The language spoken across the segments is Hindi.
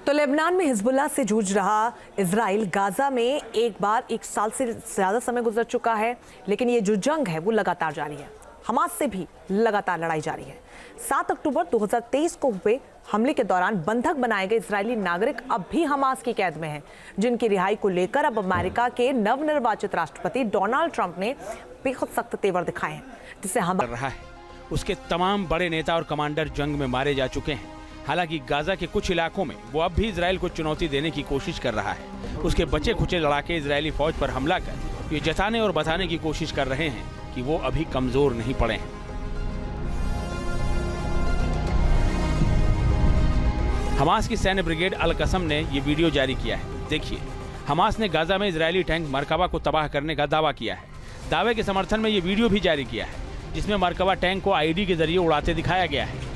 तो लेबनान में हिजबुल्लाह से जूझ रहा इजराइल गाजा में एक साल से ज़्यादा समय गुजर चुका है, लेकिन ये जो जंग है वो लगातार जारी है। हमास से भी लगातार लड़ाई जारी है। 7 अक्टूबर 2023 को हुए हमले के दौरान बंधक बनाए गए इजरायली नागरिक अब भी हमास की कैद में हैं, जिनकी रिहाई को लेकर अब अमेरिका के नवनिर्वाचित राष्ट्रपति डोनाल्ड ट्रंप ने बेहद सख्त तेवर दिखाए हैं, जिससे हम रहा है। उसके तमाम बड़े नेता और कमांडर जंग में मारे जा चुके हैं। हालांकि गाजा के कुछ इलाकों में वो अब भी इजराइल को चुनौती देने की कोशिश कर रहा है। उसके बचे खुचे लड़ाके इजरायली फौज पर हमला कर ये जताने और बताने की कोशिश कर रहे हैं कि वो अभी कमजोर नहीं पड़े हैं। हमास की सैन्य ब्रिगेड अल कसम ने ये वीडियो जारी किया है। देखिए, हमास ने गाजा में इजरायली टैंक मरकबा को तबाह करने का दावा किया है। दावे के समर्थन में ये वीडियो भी जारी किया है, जिसमें मरकबा टैंक को आईडी के जरिए उड़ाते दिखाया गया है।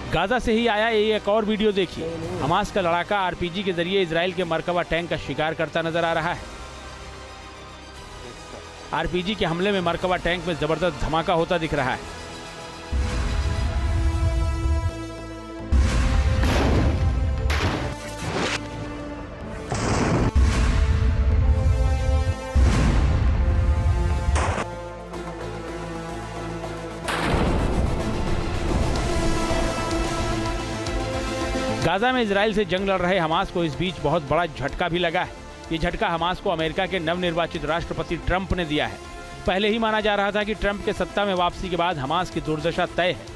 गाजा से ही आया ये एक और वीडियो देखिए। हमास का लड़ाका आरपीजी के जरिए इजराइल के मरकबा टैंक का शिकार करता नजर आ रहा है। आरपीजी के हमले में मरकबा टैंक में जबरदस्त धमाका होता दिख रहा है। गाजा में इजराइल से जंग लड़ रहे हमास को इस बीच बहुत बड़ा झटका भी लगा है। ये झटका हमास को अमेरिका के नवनिर्वाचित राष्ट्रपति ट्रंप ने दिया है। पहले ही माना जा रहा था कि ट्रंप के सत्ता में वापसी के बाद हमास की दुर्दशा तय है।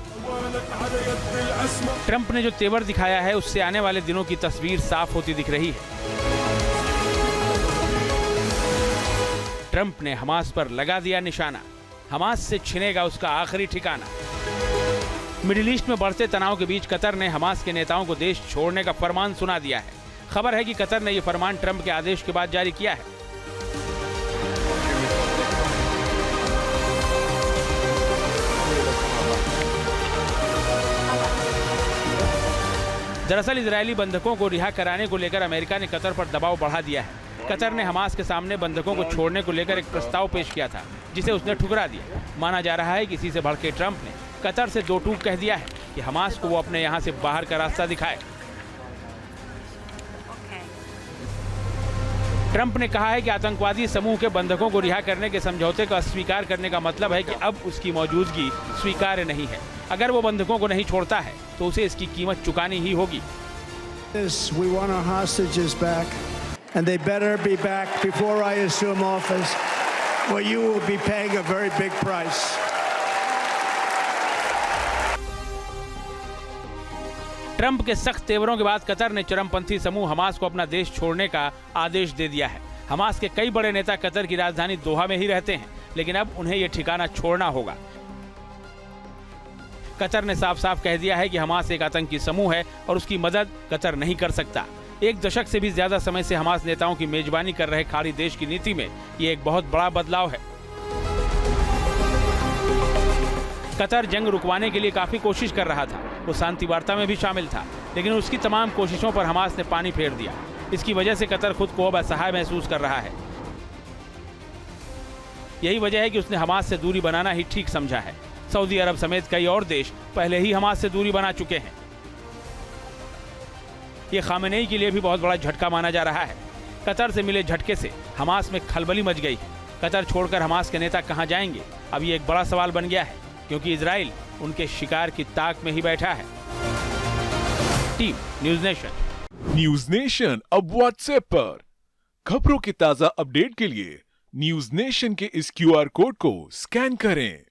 ट्रंप ने जो तेवर दिखाया है, उससे आने वाले दिनों की तस्वीर साफ होती दिख रही है। ट्रंप ने हमास पर लगा दिया निशाना। हमास से छिनेगा उसका आखिरी ठिकाना। मिडिल ईस्ट में बढ़ते तनाव के बीच कतर ने हमास के नेताओं को देश छोड़ने का फरमान सुना दिया है। खबर है कि कतर ने यह फरमान ट्रंप के आदेश के बाद जारी किया है। दरअसल इजरायली बंधकों को रिहा कराने को लेकर अमेरिका ने कतर पर दबाव बढ़ा दिया है। कतर ने हमास के सामने बंधकों को छोड़ने को लेकर एक प्रस्ताव पेश किया था, जिसे उसने ठुकरा दिया। माना जा रहा है कि इसी से भड़के ट्रंप ने कतर से दो टूक कह दिया है कि हमास को वो अपने यहां से बाहर का रास्ता दिखाए। ट्रंप ने कहा है कि आतंकवादी समूह के बंधकों को रिहा करने के समझौते को अस्वीकार करने का मतलब है कि अब उसकी मौजूदगी स्वीकार्य नहीं है। अगर वो बंधकों को नहीं छोड़ता है तो उसे इसकी कीमत चुकानी ही होगी। ट्रंप के सख्त तेवरों के बाद कतर ने चरमपंथी समूह हमास को अपना देश छोड़ने का आदेश दे दिया है। हमास के कई बड़े नेता कतर की राजधानी दोहा में ही रहते हैं, लेकिन अब उन्हें यह ठिकाना छोड़ना होगा। कतर ने साफ साफ कह दिया है कि हमास एक आतंकी समूह है और उसकी मदद कतर नहीं कर सकता। एक दशक से भी ज्यादा समय से हमास नेताओं की मेजबानी कर रहे खाड़ी देश की नीति में ये एक बहुत बड़ा बदलाव है। कतर जंग रुकवाने के लिए काफी कोशिश कर रहा था। वो शांति वार्ता में भी शामिल था, लेकिन उसकी तमाम कोशिशों पर हमास ने पानी फेर दिया। इसकी वजह से कतर खुद को अब असहाय महसूस कर रहा है। यही वजह है कि उसने हमास से दूरी बनाना ही ठीक समझा है। सऊदी अरब समेत कई और देश पहले ही हमास से दूरी बना चुके हैं। ये खामेनेई के लिए भी बहुत बड़ा झटका माना जा रहा है। कतर से मिले झटके से हमास में खलबली मच गई है। कतर छोड़कर हमास के नेता कहां जाएंगे, अब ये एक बड़ा सवाल बन गया है, क्योंकि इजराइल उनके शिकार की ताक में ही बैठा है। Team news nation. News nation अब व्हाट्सएप पर खबरों की ताजा अपडेट के लिए न्यूज नेशन के इस QR कोड को स्कैन करें।